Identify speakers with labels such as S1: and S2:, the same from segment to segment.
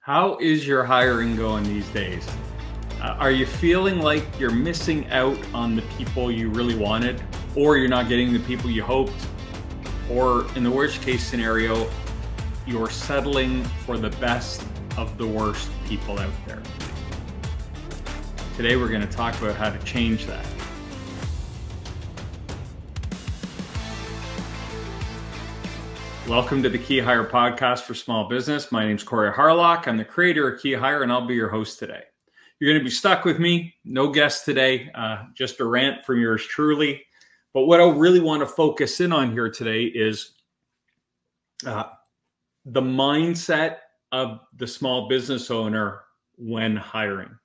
S1: How is your hiring going these days? Are you feeling like you're missing out on the people you really wanted, or you're not getting the people you hoped, or in the worst case scenario, you're settling for the best of the worst people out there? Today we're going to talk about how to change that. Welcome to the Key Hire podcast for small business. My name is Corey Harlock. I'm the creator of Key Hire, and I'll be your host today. You're going to be stuck with me. No guest today, just a rant from yours truly. But what I really want to focus in on here today is the mindset of the small business owner when hiring.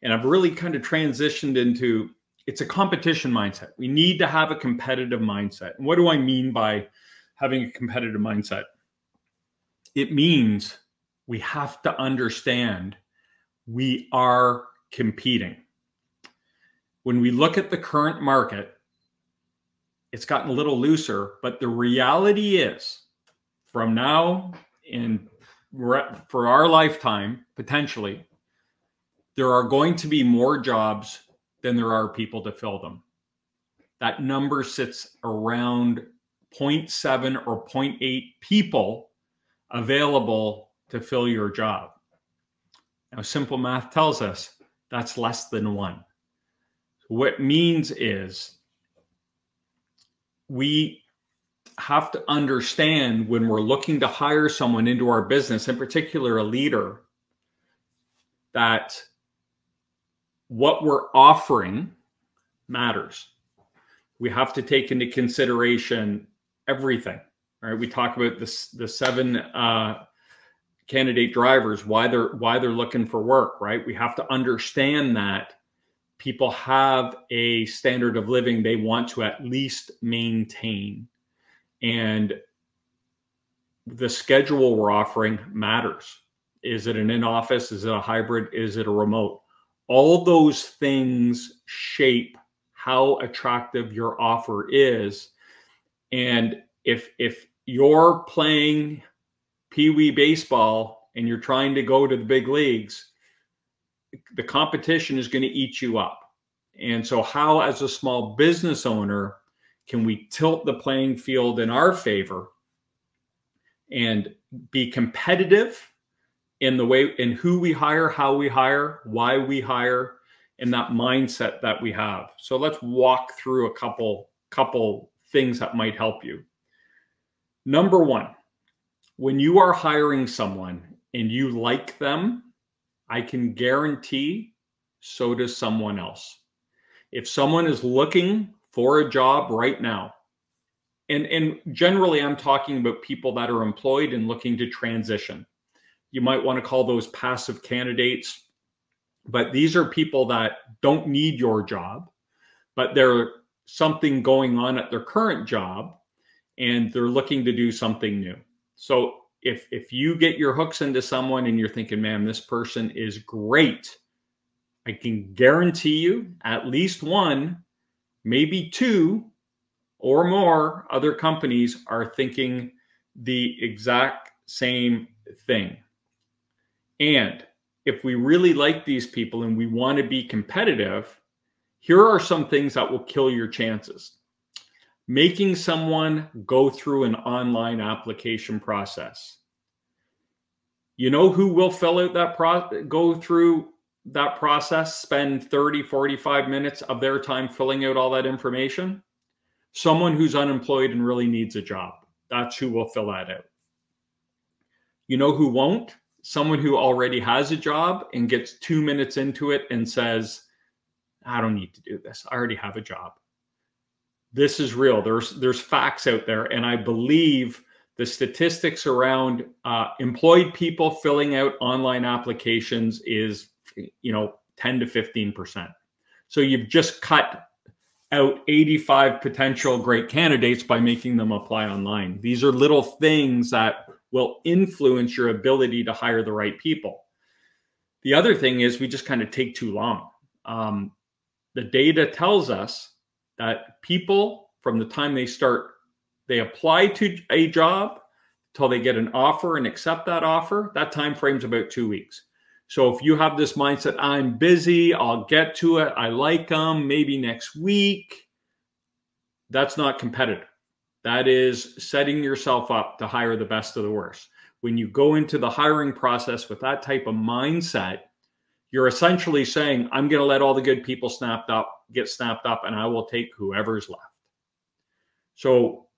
S1: And I've really kind of transitioned into, it's a competition mindset. We need to have a competitive mindset. And what do I mean by having a competitive mindset? It means we have to understand we are competing. When we look at the current market, it's gotten a little looser, but the reality is from now and for our lifetime, potentially, there are going to be more jobs than there are people to fill them. That number sits around 0.7 or 0.8 people available to fill your job. Now, simple math tells us that's less than one. What it means is we have to understand when we're looking to hire someone into our business, in particular a leader, that what we're offering matters. We have to take into consideration everything, right? We talk about this, the 7 candidate drivers, why they're looking for work, right? We have to understand that people have a standard of living they want to at least maintain. And the schedule we're offering matters. Is it an in-office? Is it a hybrid? Is it a remote? All those things shape how attractive your offer is. And if you're playing pee-wee baseball and you're trying to go to the big leagues, the competition is going to eat you up. And so how, as a small business owner, can we tilt the playing field in our favor and be competitive in the way, in who we hire, how we hire, why we hire, and that mindset that we have? So let's walk through a couple things that might help you. Number one, when you are hiring someone and you like them, I can guarantee so does someone else. If someone is looking for a job right now, and generally I'm talking about people that are employed and looking to transition. You might want to call those passive candidates, but these are people that don't need your job, but they're something going on at their current job and they're looking to do something new. So if you get your hooks into someone and you're thinking, man, this person is great, I can guarantee you at least one, maybe two or more other companies are thinking the exact same thing. And if we really like these people and we want to be competitive, here are some things that will kill your chances. Making someone go through an online application process. You know who will fill out that go through that process, spend 30, 45 minutes of their time filling out all that information? Someone who's unemployed and really needs a job. That's who will fill that out. You know who won't? Someone who already has a job and gets 2 minutes into it and says, I don't need to do this. I already have a job. This is real. There's facts out there. And I believe the statistics around employed people filling out online applications is, 10 to 15%. So you've just cut out 85 potential great candidates by making them apply online. These are little things that will influence your ability to hire the right people. The other thing is we just kind of take too long. The data tells us that people, from the time they apply to a job till they get an offer and accept that offer, that time frame is about 2 weeks. So if you have this mindset, I'm busy, I'll get to it, I like them, maybe next week, that's not competitive. That is setting yourself up to hire the best of the worst. When you go into the hiring process with that type of mindset, you're essentially saying, I'm going to let all the good people get snapped up, and I will take whoever's left. So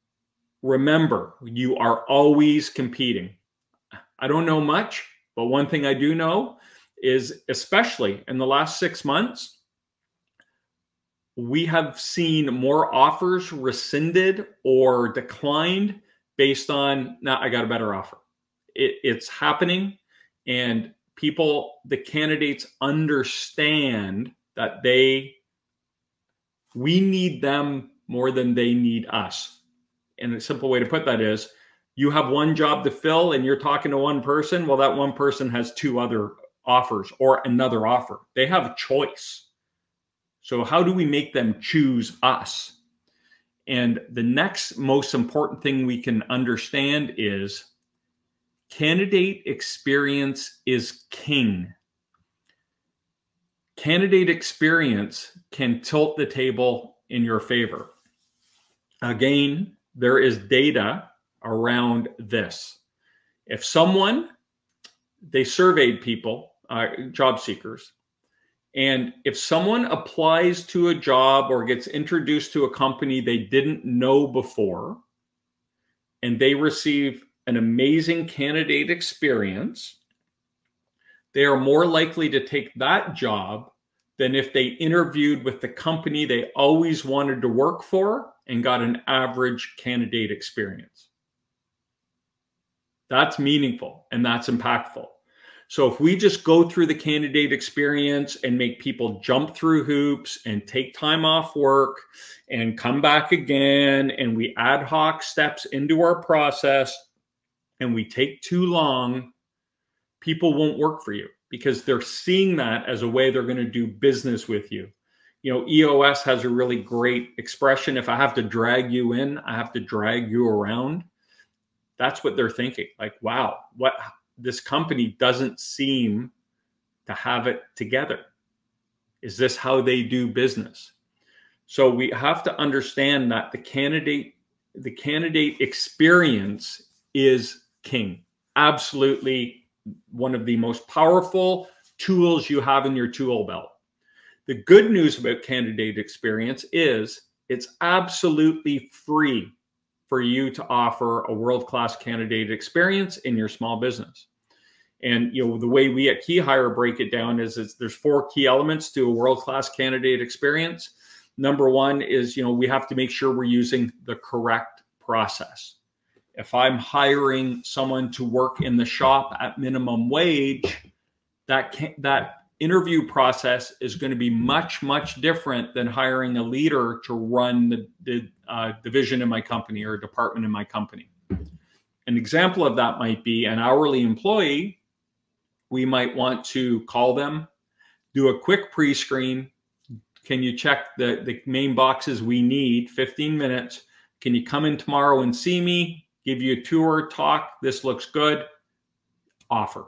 S1: remember, you are always competing. I don't know much, but one thing I do know is, especially in the last 6 months, we have seen more offers rescinded or declined based on, nah, I got a better offer. It's happening, and the candidates understand that we need them more than they need us. And a simple way to put that is, you have one job to fill and you're talking to one person. Well, that one person has 2 other offers or another offer. They have a choice. So how do we make them choose us? And the next most important thing we can understand is candidate experience is king. Candidate experience can tilt the table in your favor. Again, there is data around this. If they surveyed people, job seekers, and if someone applies to a job or gets introduced to a company they didn't know before, and they receive an amazing candidate experience, they are more likely to take that job than if they interviewed with the company they always wanted to work for and got an average candidate experience. That's meaningful and that's impactful. So if we just go through the candidate experience and make people jump through hoops and take time off work and come back again, and we ad hoc steps into our process and we take too long, people won't work for you because they're seeing that as a way they're going to do business with you. You know, EOS has a really great expression. If I have to drag you in, I have to drag you around. That's what they're thinking. Like, wow, this company doesn't seem to have it together. Is this how they do business? So we have to understand that the candidate experience is king. Absolutely one of the most powerful tools you have in your tool belt. The good news about candidate experience is it's absolutely free for you to offer a world-class candidate experience in your small business. And the way we at KeyHire break it down is there's 4 key elements to a world-class candidate experience. Number 1 is, we have to make sure we're using the correct process. If I'm hiring someone to work in the shop at minimum wage, that interview process is going to be much, much different than hiring a leader to run the division in my company or department in my company. An example of that might be an hourly employee. We might want to call them, do a quick pre-screen. Can you check the main boxes we need? 15 minutes. Can you come in tomorrow and see me? Give you a tour, talk. This looks good. Offer.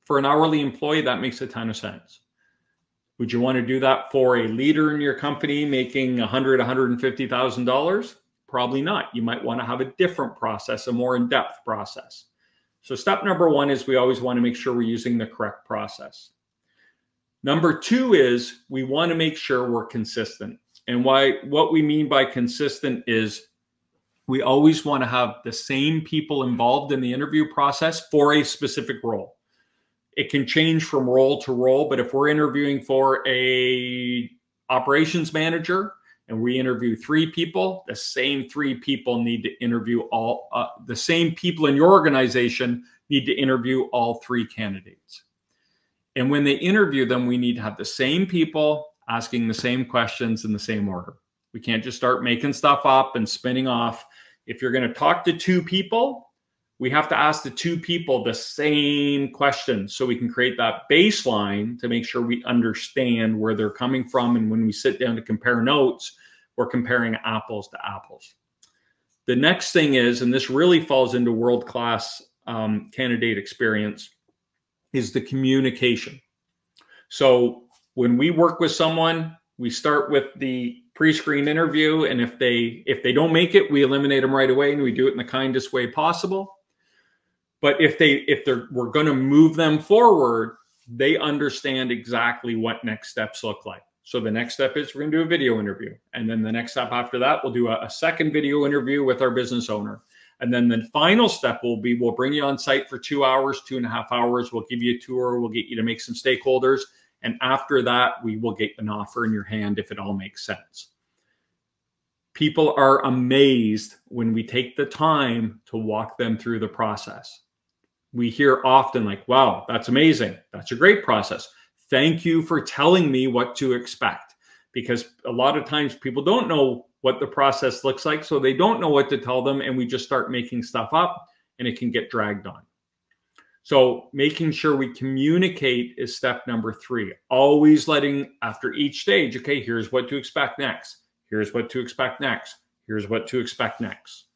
S1: For an hourly employee, that makes a ton of sense. Would you want to do that for a leader in your company making $100,000, $150,000? Probably not. You might want to have a different process, a more in-depth process. So step number 1 is we always want to make sure we're using the correct process. Number 2 is we want to make sure we're consistent. And what we mean by consistent is we always want to have the same people involved in the interview process for a specific role. It can change from role to role, but if we're interviewing for a operations manager and we interview 3 people, the same 3 people need to interview the same people in your organization need to interview all 3 candidates. And when they interview them, we need to have the same people asking the same questions in the same order. We can't just start making stuff up and spinning off. If you're going to talk to 2 people, we have to ask the 2 people the same questions so we can create that baseline to make sure we understand where they're coming from. And when we sit down to compare notes, we're comparing apples to apples. The next thing is, and this really falls into world-class candidate experience, is the communication. So when we work with someone, we start with the pre-screen interview, and if they don't make it, we eliminate them right away, and we do it in the kindest way possible. But we're going to move them forward, they understand exactly what next steps look like. So the next step is we're going to do a video interview. And then the next step after that, we'll do a second video interview with our business owner. And then the final step will be, we'll bring you on site for 2 hours, 2.5 hours. We'll give you a tour. We'll get you to make some stakeholders. And after that, we will get an offer in your hand if it all makes sense. People are amazed when we take the time to walk them through the process. We hear often like, wow, that's amazing. That's a great process. Thank you for telling me what to expect. Because a lot of times people don't know what the process looks like, so they don't know what to tell them, and we just start making stuff up, and it can get dragged on. So making sure we communicate is step number 3. Always letting, after each stage, okay, here's what to expect next. Here's what to expect next. Here's what to expect next.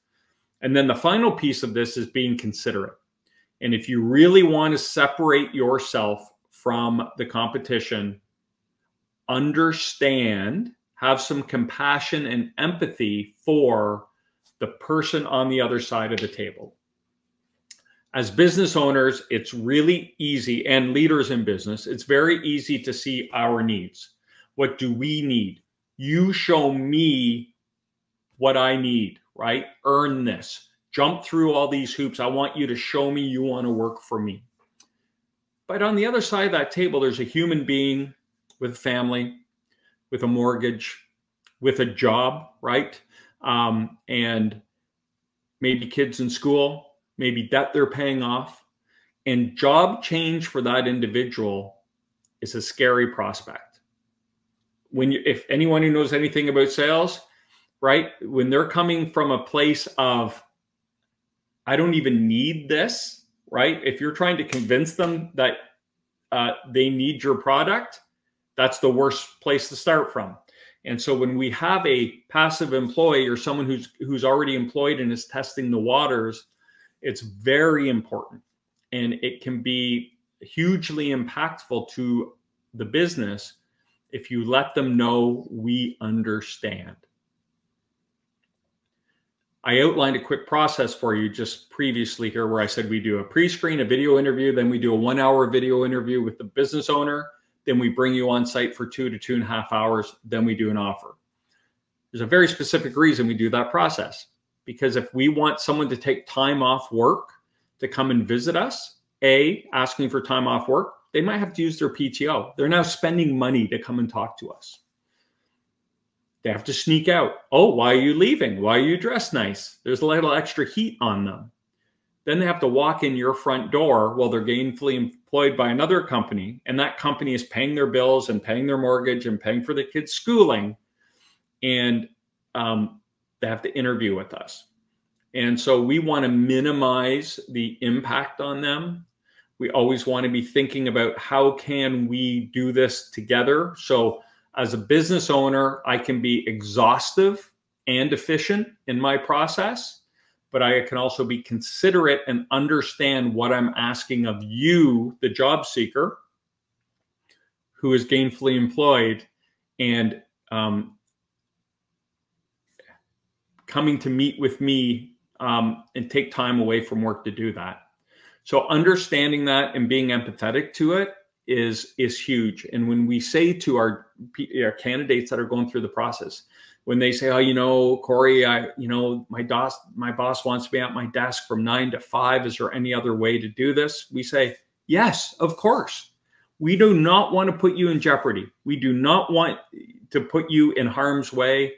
S1: And then the final piece of this is being considerate. And if you really want to separate yourself from the competition, understand, have some compassion and empathy for the person on the other side of the table. As business owners, it's really easy, and leaders in business, it's very easy to see our needs. What do we need? You show me what I need, right? Earn this. Jump through all these hoops. I want you to show me you want to work for me. But on the other side of that table, there's a human being with a family, with a mortgage, with a job, right? And maybe kids in school, maybe debt they're paying off. And job change for that individual is a scary prospect. If anyone who knows anything about sales, right? When they're coming from a place of, I don't even need this, right? If you're trying to convince them that they need your product, that's the worst place to start from. And so when we have a passive employee or someone who's already employed and is testing the waters, it's very important. And it can be hugely impactful to the business if you let them know we understand. I outlined a quick process for you just previously here where I said we do a pre-screen, a video interview, then we do a 1-hour video interview with the business owner, then we bring you on site for 2 to 2.5 hours, then we do an offer. There's a very specific reason we do that process, because if we want someone to take time off work to come and visit us, asking for time off work, they might have to use their PTO. They're now spending money to come and talk to us. They have to sneak out. Oh, why are you leaving? Why are you dressed nice? There's a little extra heat on them. Then they have to walk in your front door while they're gainfully employed by another company, and that company is paying their bills and paying their mortgage and paying for the kids' schooling, and they have to interview with us. And so we want to minimize the impact on them. We always want to be thinking about how can we do this together. So as a business owner, I can be exhaustive and efficient in my process, but I can also be considerate and understand what I'm asking of you, the job seeker, who is gainfully employed, and coming to meet with me and take time away from work to do that. So understanding that and being empathetic to it is huge. And when we say to our candidates that are going through the process, when they say, oh, you know, Corey, my boss wants me at my desk from 9 to 5. Is there any other way to do this? We say, yes, of course. We do not want to put you in jeopardy. We do not want to put you in harm's way.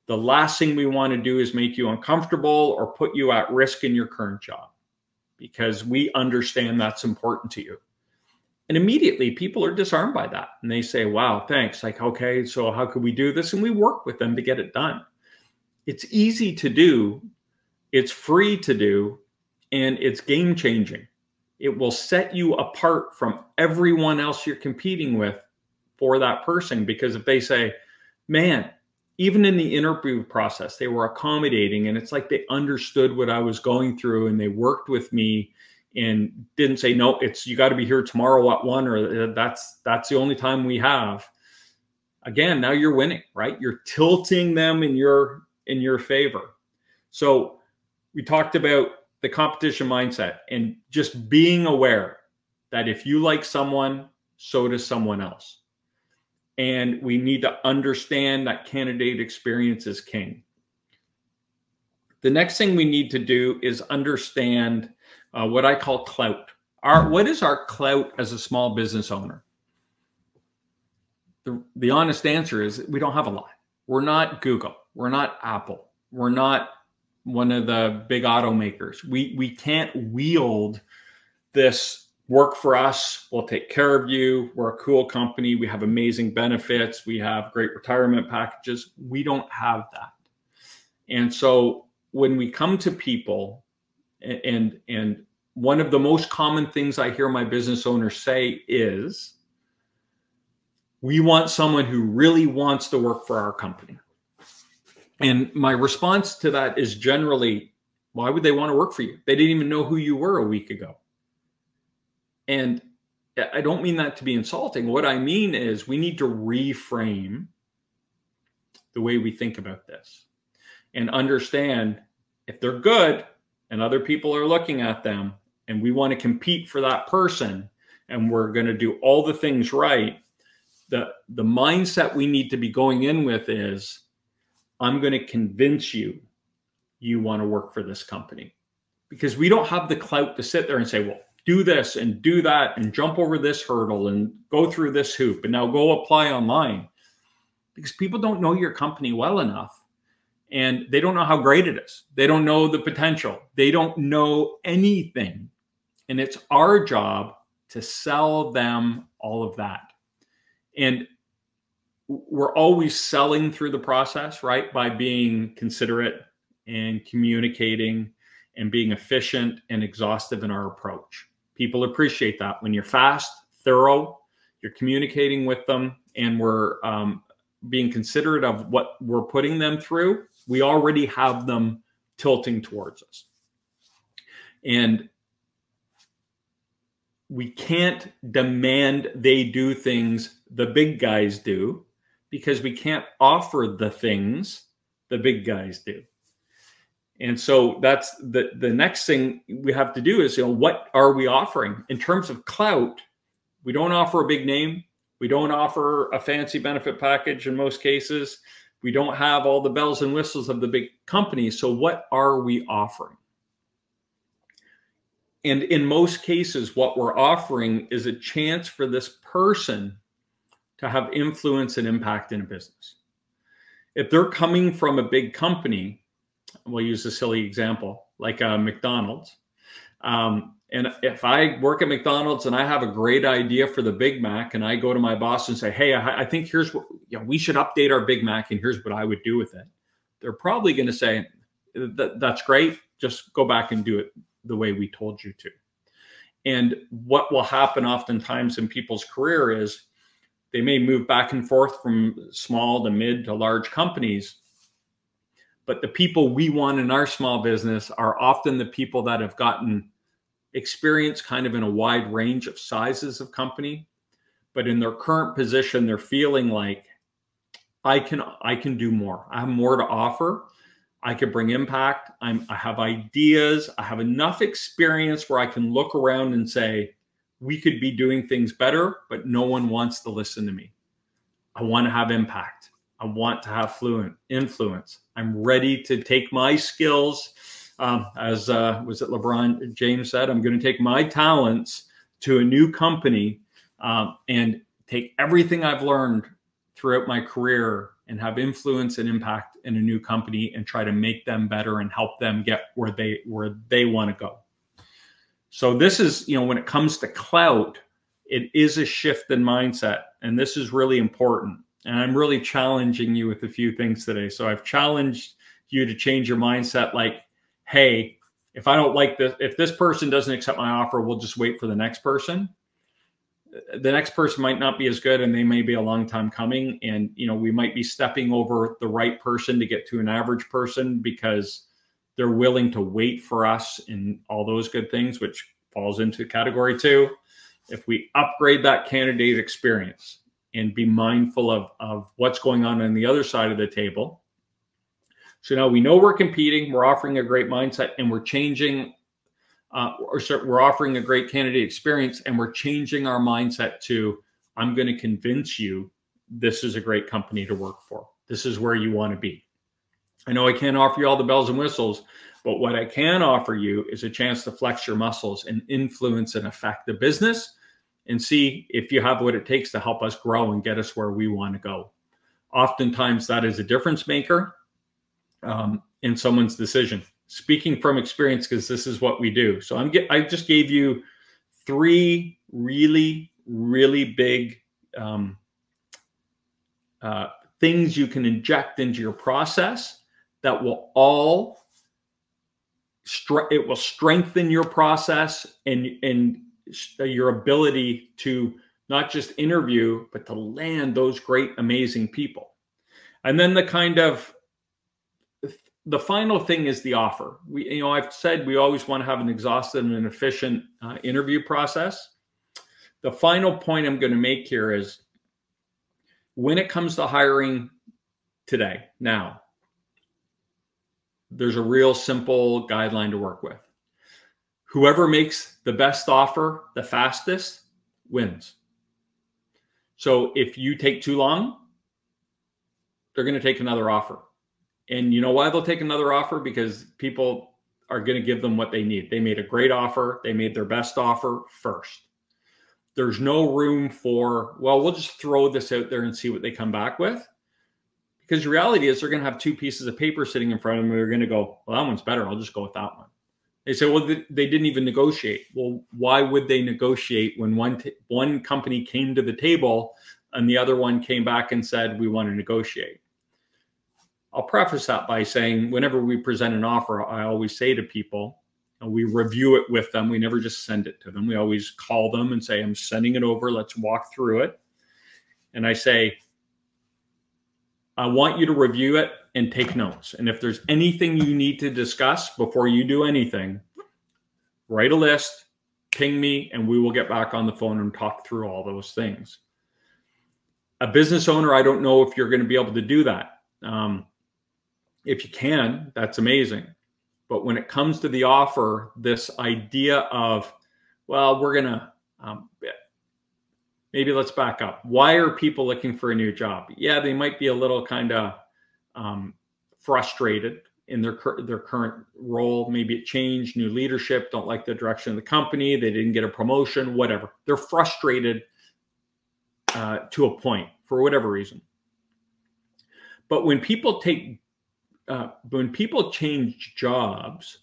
S1: The last thing we want to do is make you uncomfortable or put you at risk in your current job, because we understand that's important to you. And immediately people are disarmed by that. And they say, wow, thanks. Like, okay, so how could we do this? And we work with them to get it done. It's easy to do. It's free to do. And it's game changing. It will set you apart from everyone else you're competing with for that person. Because if they say, man, even in the interview process, they were accommodating, and it's like they understood what I was going through, and they worked with me and didn't say, no, you got to be here tomorrow at 1, or that's the only time we have. Again, now you're winning, right? You're tilting them in your favor. So we talked about the competition mindset and just being aware that if you like someone, so does someone else. And we need to understand that candidate experience is king. The next thing we need to do is understand what I call clout. What is our clout as a small business owner? The honest answer is we don't have a lot. We're not Google. We're not Apple. We're not one of the big automakers. We can't wield this work for us. We'll take care of you. We're a cool company. We have amazing benefits. We have great retirement packages. We don't have that. And so when we come to people, and one of the most common things I hear my business owners say is, we want someone who really wants to work for our company. And my response to that is generally, why would they want to work for you? They didn't even know who you were a week ago. And I don't mean that to be insulting. What I mean is we need to reframe the way we think about this and understand if they're good and other people are looking at them and we want to compete for that person and we're going to do all the things right, the mindset we need to be going in with is, I'm going to convince you want to work for this company. Because we don't have the clout to sit there and say, well, do this and do that and jump over this hurdle and go through this hoop and now go apply online. Because people don't know your company well enough and they don't know how great it is. They don't know the potential. They don't know anything. And it's our job to sell them all of that. And we're always selling through the process, right? By being considerate and communicating and being efficient and exhaustive in our approach. People appreciate that. When you're fast, thorough, you're communicating with them, and we're being considerate of what we're putting them through, we already have them tilting towards us. And we can't demand they do things the big guys do, because we can't offer the things the big guys do. And so that's the next thing we have to do is, what are we offering? In terms of clout, we don't offer a big name. We don't offer a fancy benefit package in most cases. We don't have all the bells and whistles of the big companies. So what are we offering? And in most cases, what we're offering is a chance for this person to have influence and impact in a business. If they're coming from a big company, we'll use a silly example, like McDonald's. And if I work at McDonald's and I have a great idea for the Big Mac and I go to my boss and say, hey, I think here's what, we should update our Big Mac and here's what I would do with it. They're probably going to say, that's great. Just go back and do it the way we told you to. And what will happen oftentimes in people's career is they may move back and forth from small to mid to large companies. But the people we want in our small business are often the people that have gotten experience kind of in a wide range of sizes of company. But in their current position, they're feeling like, I can do more. I have more to offer. I can bring impact. I have ideas. I have enough experience where I can look around and say, we could be doing things better, but no one wants to listen to me. I want to have impact. I want to have fluent influence. I'm ready to take my skills, as was it LeBron James said, I'm going to take my talents to a new company and take everything I've learned throughout my career and have influence and impact in a new company and try to make them better and help them get where they want to go. So this is, when it comes to clout, it is a shift in mindset. And this is really important. And I'm really challenging you with a few things today. So I've challenged you to change your mindset like, hey, if I don't like this, if this person doesn't accept my offer, we'll just wait for the next person. the next person might not be as good, and they may be a long time coming. And, we might be stepping over the right person to get to an average person because they're willing to wait for us and all those good things, which falls into category 2. If we upgrade that candidate experience and be mindful of what's going on the other side of the table. So now we know we're competing, we're offering a great mindset, and we're changing, we're offering a great candidate experience, and we're changing our mindset to, I'm going to convince you this is a great company to work for. This is where you want to be. I know I can't offer you all the bells and whistles, but what I can offer you is a chance to flex your muscles and influence and affect the business and see if you have what it takes to help us grow and get us where we want to go. Oftentimes that is a difference maker in someone's decision. Speaking from experience, because this is what we do. So I just gave you 3 really, really big things you can inject into your process that will all it will strengthen your process and your ability to not just interview, but to land those great, amazing people. And then the final thing is the offer. I've said we always want to have an exhaustive and efficient interview process. The final point I'm going to make here is when it comes to hiring today, now, there's a real simple guideline to work with. Whoever makes the best offer the fastest wins. So if you take too long, they're going to take another offer. And you know why they'll take another offer? Because people are going to give them what they need. They made a great offer. They made their best offer first. There's no room for, well, we'll just throw this out there and see what they come back with. Because the reality is they're going to have 2 pieces of paper sitting in front of them. They're going to go, well, that one's better. I'll just go with that one. They say, well, they didn't even negotiate. Well, why would they negotiate when one company came to the table and the other one came back and said, we want to negotiate? I'll preface that by saying whenever we present an offer, I always say to people, and we review it with them. We never just send it to them. We always call them and say, I'm sending it over. Let's walk through it. And I say, I want you to review it and take notes. And if there's anything you need to discuss before you do anything, write a list, ping me, and we will get back on the phone and talk through all those things. A business owner, I don't know if you're going to be able to do that. If you can, that's amazing. But when it comes to the offer, this idea of, well, we're going to, maybe let's back up. Why are people looking for a new job? Yeah, they might be a little kind of frustrated in their current role. Maybe it changed, new leadership, don't like the direction of the company, they didn't get a promotion, whatever. They're frustrated to a point for whatever reason. But when people change jobs,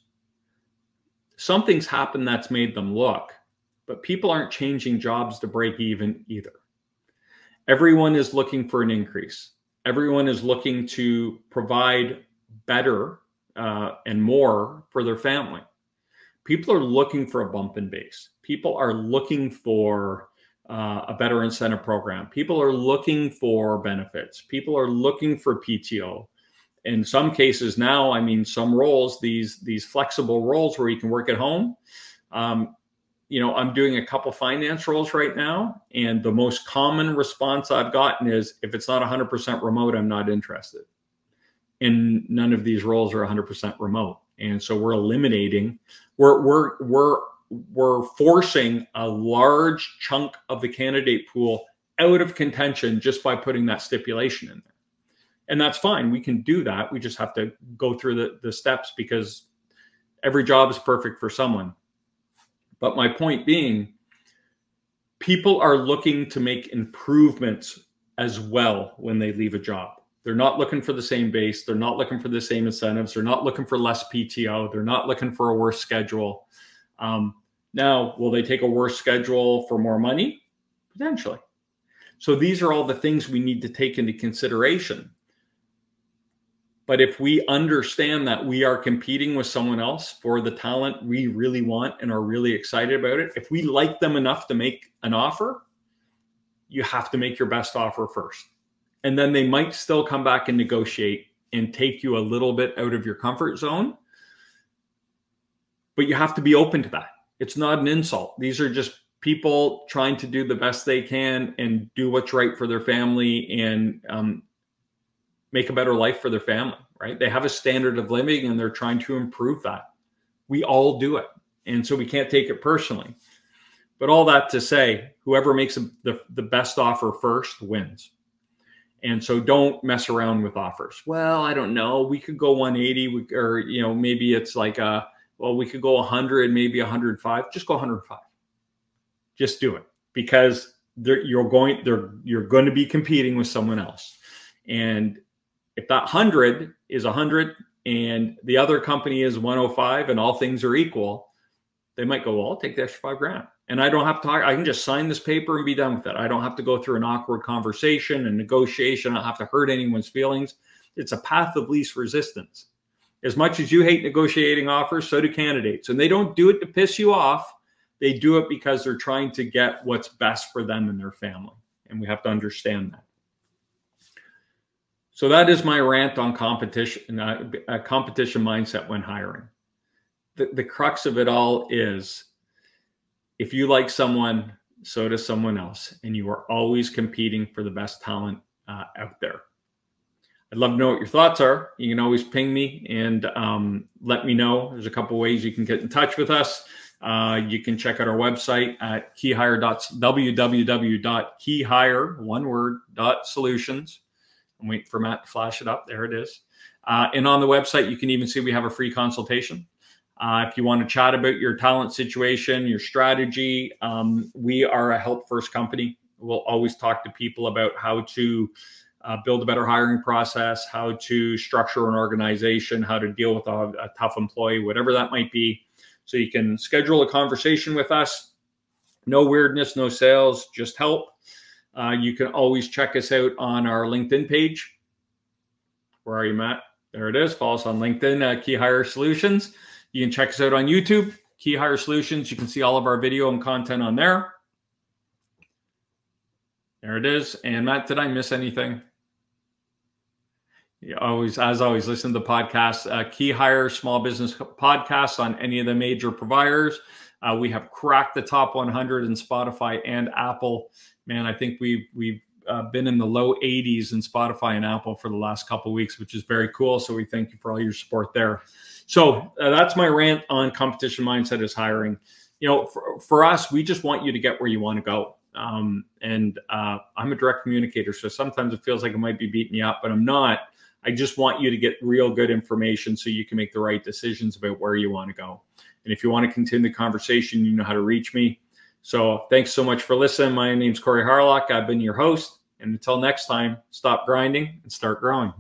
S1: something's happened that's made them look. But people aren't changing jobs to break even either. Everyone is looking for an increase. Everyone is looking to provide better and more for their family. People are looking for a bump in base. People are looking for a better incentive program. People are looking for benefits. People are looking for PTO. In some cases now, I mean, some roles, these flexible roles where you can work at home, I'm doing a couple finance roles right now, and the most common response I've gotten is, if it's not 100% remote, I'm not interested. And none of these roles are 100% remote. And so we're eliminating, we're forcing a large chunk of the candidate pool out of contention just by putting that stipulation in there. And that's fine. We can do that. We just have to go through the steps, because every job is perfect for someone. But my point being, people are looking to make improvements as well when they leave a job. They're not looking for the same base. They're not looking for the same incentives. They're not looking for less PTO. They're not looking for a worse schedule. Now, will they take a worse schedule for more money? Potentially. So these are all the things we need to take into consideration. But if we understand that we are competing with someone else for the talent we really want and are really excited about it, if we like them enough to make an offer, you have to make your best offer first. And then they might still come back and negotiate and take you a little bit out of your comfort zone. But you have to be open to that. It's not an insult. These are just people trying to do the best they can and do what's right for their family and make a better life for their family, right? They have a standard of living and they're trying to improve that. We all do it. And so we can't take it personally. But all that to say, whoever makes the best offer first wins. And so don't mess around with offers. Well, I don't know. We could go 180 or, you know, maybe it's like, well, we could go 100, maybe 105. Just go 105. Just do it because you're going to be competing with someone else. And if that 100 is 100 and the other company is 105 and all things are equal, they might go, well, I'll take the extra $5,000. And I don't have to talk. I can just sign this paper and be done with it. I don't have to go through an awkward conversation and negotiation. I don't have to hurt anyone's feelings. It's a path of least resistance. As much as you hate negotiating offers, so do candidates. And they don't do it to piss you off. They do it because they're trying to get what's best for them and their family. And we have to understand that. So that is my rant on competition, competition mindset when hiring. The crux of it all is, if you like someone, so does someone else. And you are always competing for the best talent out there. I'd love to know what your thoughts are. You can always ping me and let me know. There's a couple ways you can get in touch with us. You can check out our website at www.keyhire.solutions. I'm waiting for Matt to flash it up. There it is. And on the website, you can even see we have a free consultation. If you want to chat about your talent situation, your strategy, we are a help first company. We'll always talk to people about how to build a better hiring process, how to structure an organization, how to deal with a tough employee, whatever that might be. So you can schedule a conversation with us. No weirdness, no sales, just help. You can always check us out on our LinkedIn page. Where are you, Matt? There it is. Follow us on LinkedIn, Key Hire Solutions. You can check us out on YouTube, Key Hire Solutions. You can see all of our video and content on there. There it is. And Matt, did I miss anything? You always, as always, listen to the podcast, Key Hire Small Business Podcast on any of the major providers. We have cracked the top 100 in Spotify and Apple. Man, I think we've been in the low 80s in Spotify and Apple for the last couple of weeks, which is very cool. So we thank you for all your support there. So that's my rant on competition mindset is hiring. You know, for us, we just want you to get where you want to go. I'm a direct communicator, so sometimes it feels like I might be beating you up, but I'm not. I just want you to get real good information so you can make the right decisions about where you want to go. And if you want to continue the conversation, you know how to reach me. So thanks so much for listening. My name's Corey Harlock. I've been your host. And until next time, stop grinding and start growing.